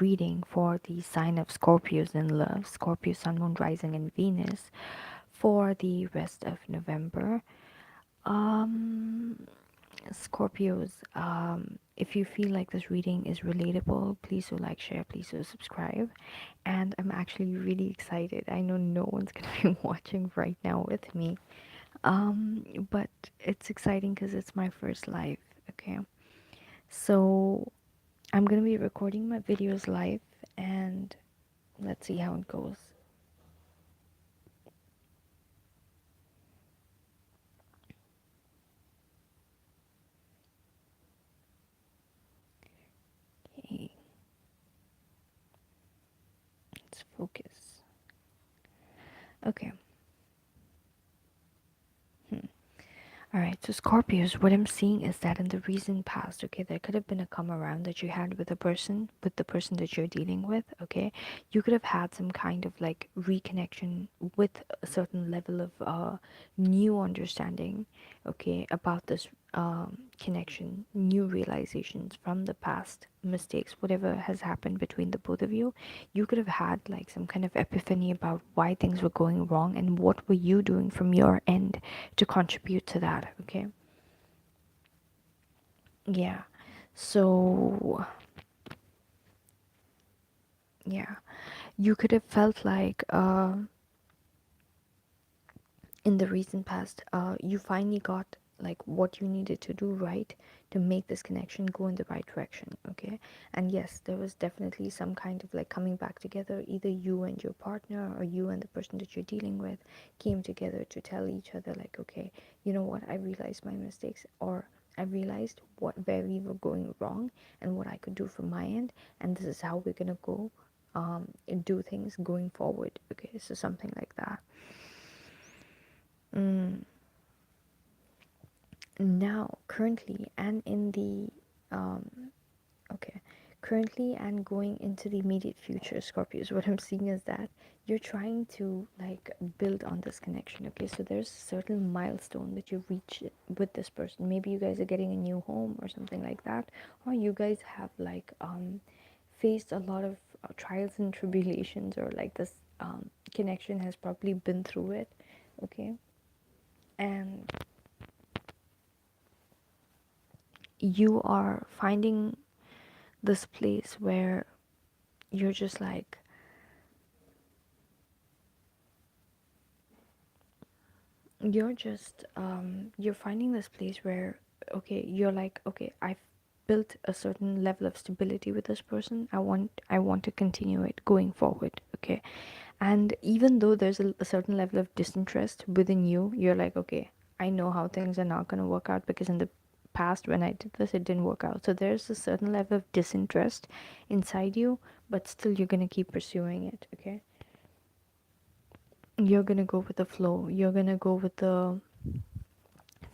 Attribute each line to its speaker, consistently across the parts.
Speaker 1: reading for the sign of Scorpios in love, Scorpio, Sun, Moon, Rising, and Venus for the rest of November. Um, Scorpios, if you feel like this reading is relatable, please do like, share, please do subscribe. And I'm actually really excited. I know no one's gonna be watching right now with me, but it's exciting because it's my first live. Okay, so I'm gonna be recording my videos live, and let's see how it goes. Okay, let's focus. Okay. Hmm. All right, so Scorpios, what I'm seeing is that in the recent past, okay, there could have been a come around that you had with the person that you're dealing with, okay? You could have had some kind of like reconnection with a certain level of new understanding, okay, about this connection, new realizations from the past mistakes, whatever has happened between the both of you. You could have had like some kind of epiphany about why things were going wrong and what were you doing from your end to contribute to that, okay? Yeah. So, yeah. You could have felt like in the recent past, you finally got like what you needed to do right to make this connection go in the right direction, okay? And yes, there was definitely some kind of like coming back together. Either you and your partner or you and the person that you're dealing with came together to tell each other like, okay, you know what, I realized my mistakes, or I realized what where we were going wrong and what I could do from my end, and this is how we're gonna go and do things going forward, okay? So something like that. mm. Now, currently, and in the okay, currently and going into the immediate future, Scorpios, what I'm seeing is that you're trying to like build on this connection. Okay, so there's a certain milestone that you reach with this person. Maybe you guys are getting a new home or something like that, or you guys have like faced a lot of trials and tribulations, or like this connection has probably been through it. Okay, and you are finding this place where you're just like, you're finding this place where, okay, you're like, okay, I've built a certain level of stability with this person. I want to continue it going forward, okay? And even though there's a certain level of disinterest within you, you're like, okay, I know how things are not going to work out because in the past when I did this it didn't work out. So there's a certain level of disinterest inside you, but still you're going to keep pursuing it, okay? You're going to go with the flow. You're going to go with the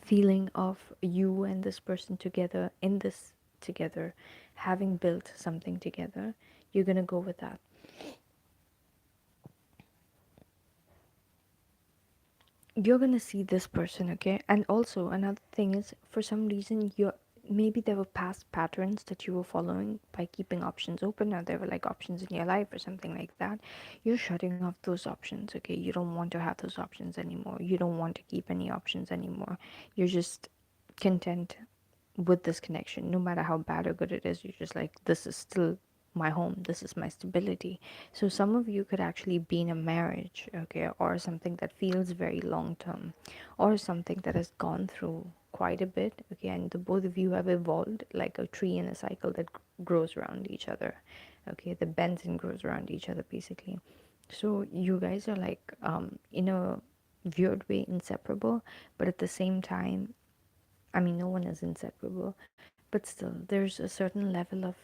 Speaker 1: feeling of you and this person together, in this together, having built something together. You're going to go with that. You're going to see this person, okay? And also another thing is, for some reason, you're maybe there were past patterns that you were following by keeping options open, or there were like options in your life or something like that. You're shutting off those options, okay? You don't want to have those options anymore. You don't want to keep any options anymore. You're just content with this connection. No matter how bad or good it is, you're just like, this is still my home, this is my stability. So some of you could actually be in a marriage, okay, or something that feels very long term, or something that has gone through quite a bit, okay, and the both of you have evolved like a tree in a cycle that grows around each other, okay, the bends and grows around each other basically. So you guys are like in a weird way inseparable, but at the same time, I mean, no one is inseparable, but still, there's a certain level of,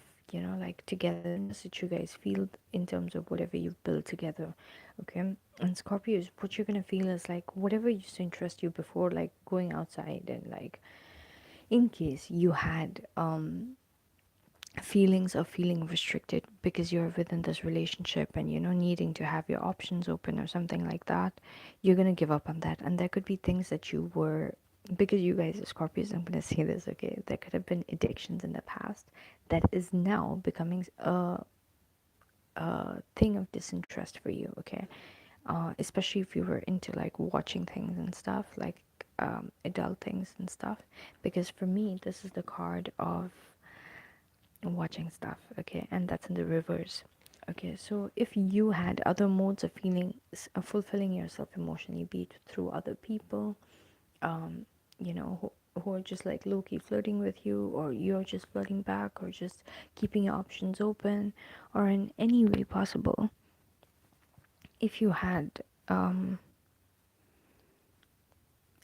Speaker 1: like togetherness that you guys feel in terms of whatever you've built together. Okay. And Scorpios, what you're gonna feel is like whatever used to interest you before, like going outside, and like in case you had feelings of feeling restricted because you're within this relationship and needing to have your options open or something like that, you're gonna give up on that. And there could be things that you were, because you guys are Scorpios, I'm gonna say this, okay, there could have been addictions in the past that is now becoming a thing of disinterest for you, okay? Especially if you were into like watching things and stuff, like adult things and stuff. Because for me, this is the card of watching stuff, okay? And that's in the reverse. Okay, so if you had other modes of feeling, fulfilling yourself emotionally, be it through other people, um, who are just like low key flirting with you, or you're just flirting back, or just keeping your options open, or in any way possible, if you had um,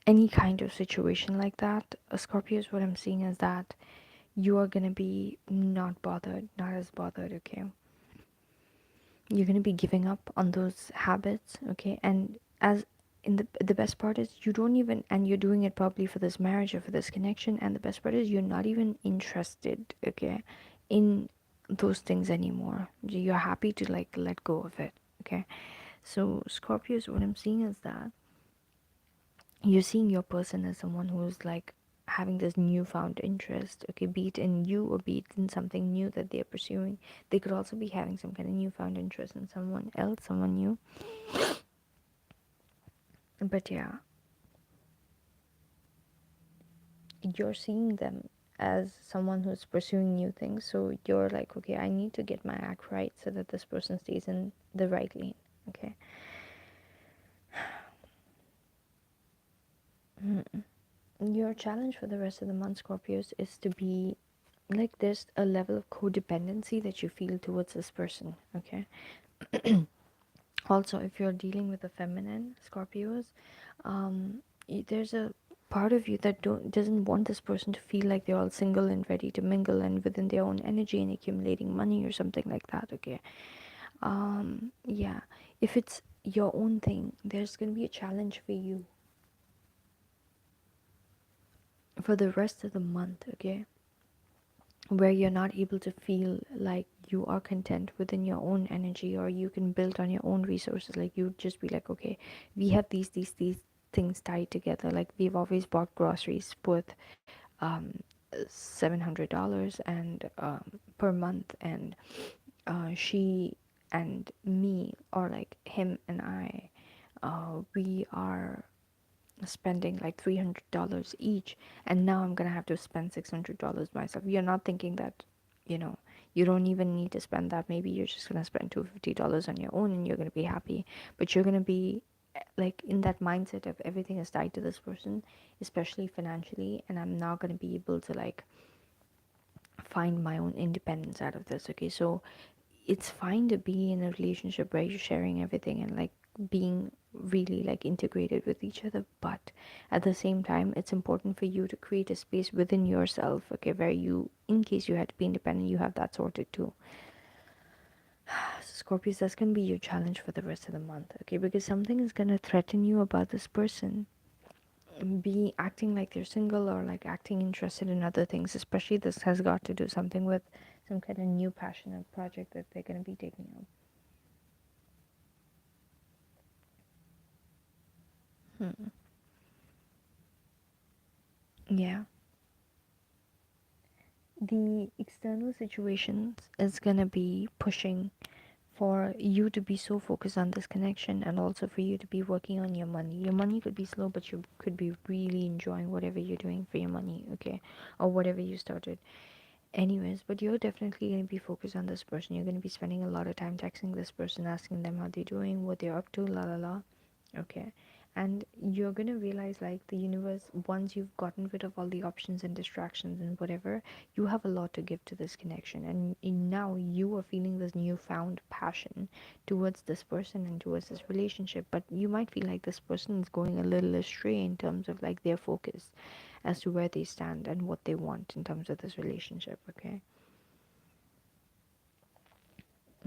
Speaker 1: any kind of situation like that, Scorpios, what I'm seeing is that you are gonna be not bothered, not as bothered, okay? You're going to be giving up on those habits, okay? And as in the best part is you don't even, and you're doing it probably for this marriage or for this connection, and the best part is you're not even interested, okay, in those things anymore. You're happy to like let go of it, okay? So Scorpios, what I'm seeing is that you're seeing your person as someone who's like having this newfound interest, okay, be it in you or be it in something new that they're pursuing. They could also be having some kind of newfound interest in someone else, someone new. But yeah, you're seeing them as someone who's pursuing new things, so you're like, okay, I need to get my act right so that this person stays in the right lane, okay? Your challenge for the rest of the month, Scorpios, is to be like, there's a level of codependency that you feel towards this person, okay? Also, if you're dealing with a feminine Scorpios, there's a part of you that doesn't want this person to feel like they're all single and ready to mingle and within their own energy and accumulating money or something like that, okay? Yeah, if it's your own thing, there's gonna be a challenge for you for the rest of the month, okay? Where you're not able to feel like you are content within your own energy, or you can build on your own resources. Like, you just be like, okay, we have these things tied together. Like, we've always bought groceries worth um $700 and per month, and she and me, or like him and I, we are spending like $300 each, and now I'm gonna have to spend $600 myself. You're not thinking that, you know, you don't even need to spend that. Maybe you're just gonna spend $250 on your own and you're gonna be happy, but you're gonna be like in that mindset of everything is tied to this person, especially financially, and I'm not gonna be able to like find my own independence out of this, okay? So it's fine to be in a relationship where you're sharing everything and like being really like integrated with each other, but at the same time it's important for you to create a space within yourself, okay, where you, in case you had to be independent, you have that sorted too. So Scorpios, that's gonna be your challenge for the rest of the month, okay? Because something is gonna threaten you about this person be acting like they're single, or like acting interested in other things. Especially this has got to do something with some kind of new passionate project that they're going to be taking up. Hmm. Yeah, the external situations is going to be pushing for you to be so focused on this connection, and also for you to be working on your money. Your money could be slow, but you could be really enjoying whatever you're doing for your money, okay? Or whatever you started. Anyways, but you're definitely going to be focused on this person. You're going to be spending a lot of time texting this person, asking them how they're doing, what they're up to, la la la. Okay. And you're going to realize, like, the universe, once you've gotten rid of all the options and distractions and whatever, you have a lot to give to this connection. And now you are feeling this newfound passion towards this person and towards this relationship. But you might feel like this person is going a little astray in terms of like their focus as to where they stand and what they want in terms of this relationship, okay?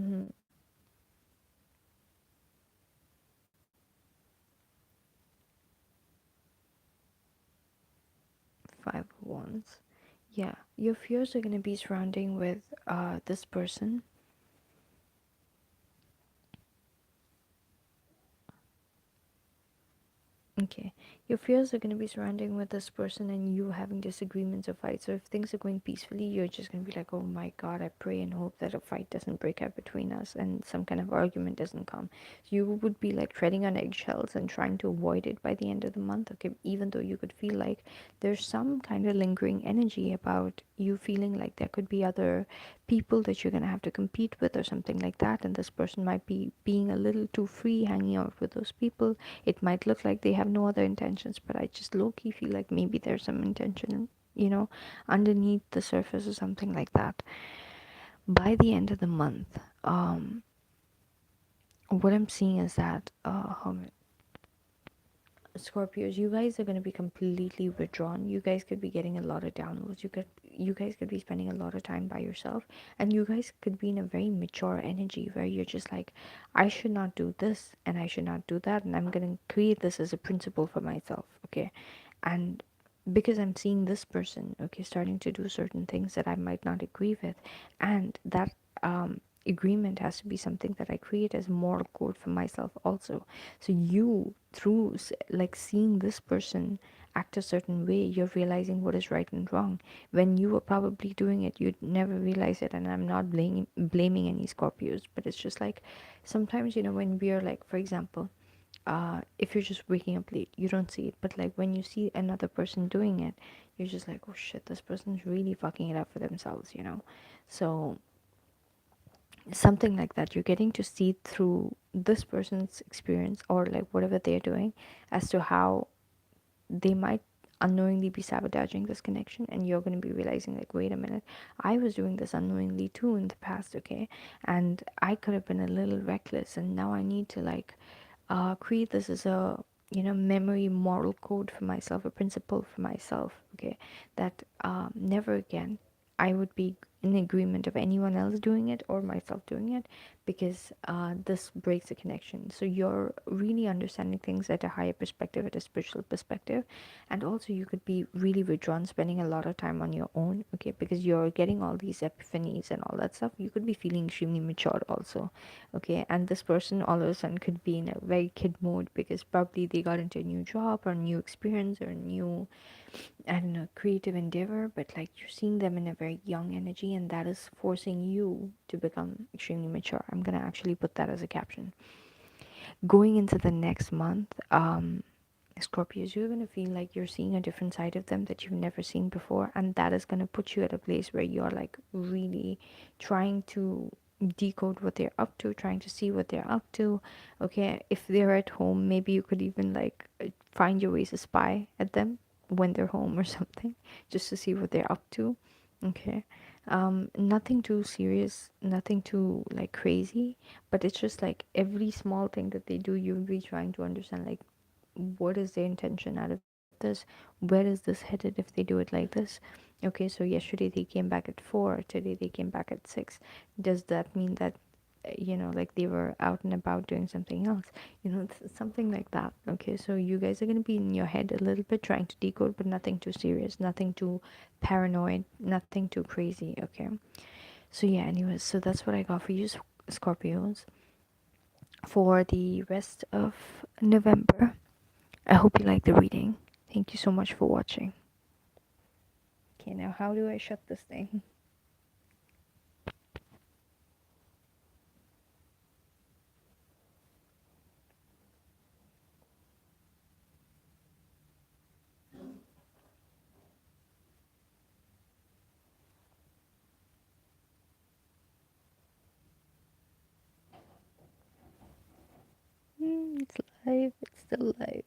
Speaker 1: Mm-hmm. Five of Wands. Yeah, your fears are going to be surrounding with this person. Okay. your fears are going to be surrounding with this person and you having disagreements or fights. So if things are going peacefully, you're just going to be like, oh my god, I pray and hope that a fight doesn't break out between us and some kind of argument doesn't come. So you would be like treading on eggshells and trying to avoid it by the end of the month, okay, even though you could feel like there's some kind of lingering energy about you feeling like there could be other people that you're going to have to compete with or something like that, and this person might be being a little too free hanging out with those people. It might look like they have no other intentions, but I just low-key feel like maybe there's some intention, underneath the surface or something like that. By the end of the month, what I'm seeing is that Scorpios, you guys are going to be completely withdrawn. You guys could be getting a lot of downloads. You guys could be spending a lot of time by yourself, and you guys could be in a very mature energy where you're just like, I should not do this and I should not do that, and I'm going to create this as a principle for myself, okay? And because I'm seeing this person, okay, starting to do certain things that I might not agree with, and that agreement has to be something that I create as a moral code for myself also. So you, through like seeing this person act a certain way, you're realizing what is right and wrong. When you were probably doing it, you'd never realize it. And I'm not blaming any Scorpios, but it's just like sometimes, when we are like, for example, if you're just waking up late, you don't see it. But like when you see another person doing it, you're just like, oh shit, this person's really fucking it up for themselves. So something like that, you're getting to see through this person's experience or like whatever they're doing as to how they might unknowingly be sabotaging this connection, and you're going to be realizing like, wait a minute, I was doing this unknowingly too in the past, okay, and I could have been a little reckless, and now I need to like create this as a memory moral code for myself, a principle for myself, okay, that never again I would be in agreement of anyone else doing it or myself doing it, because this breaks the connection. So you're really understanding things at a higher perspective, at a spiritual perspective, and also you could be really withdrawn, spending a lot of time on your own, okay, because you're getting all these epiphanies and all that stuff. You could be feeling extremely mature also, okay, and this person all of a sudden could be in a very kid mode because probably they got into a new job or new experience or new, I don't know, creative endeavor, but like you're seeing them in a very young energy, and that is forcing you to become extremely mature. I'm gonna actually put that as a caption. Going into the next month, Scorpios, you're gonna feel like you're seeing a different side of them that you've never seen before, and that is gonna put you at a place where you're like really trying to decode what they're up to, trying to see what they're up to. Okay, if they're at home, maybe you could even like find your ways to spy at them when they're home or something, just to see what they're up to. Okay. Nothing too serious, nothing too like crazy, but it's just like every small thing that they do, you'll be trying to understand like what is their intention out of this, where is this headed if they do it like this. Okay, so yesterday they came back at 4, today they came back at 6. Does that mean that like they were out and about doing something else, something like that. Okay, so you guys are going to be in your head a little bit trying to decode, but nothing too serious, nothing too paranoid, nothing too crazy. Okay, so yeah, anyways, so that's what I got for you, Scorpios, for the rest of November. I hope you like the reading. Thank you so much for watching. Okay, now how do I shut this thing? It's live. It's still live.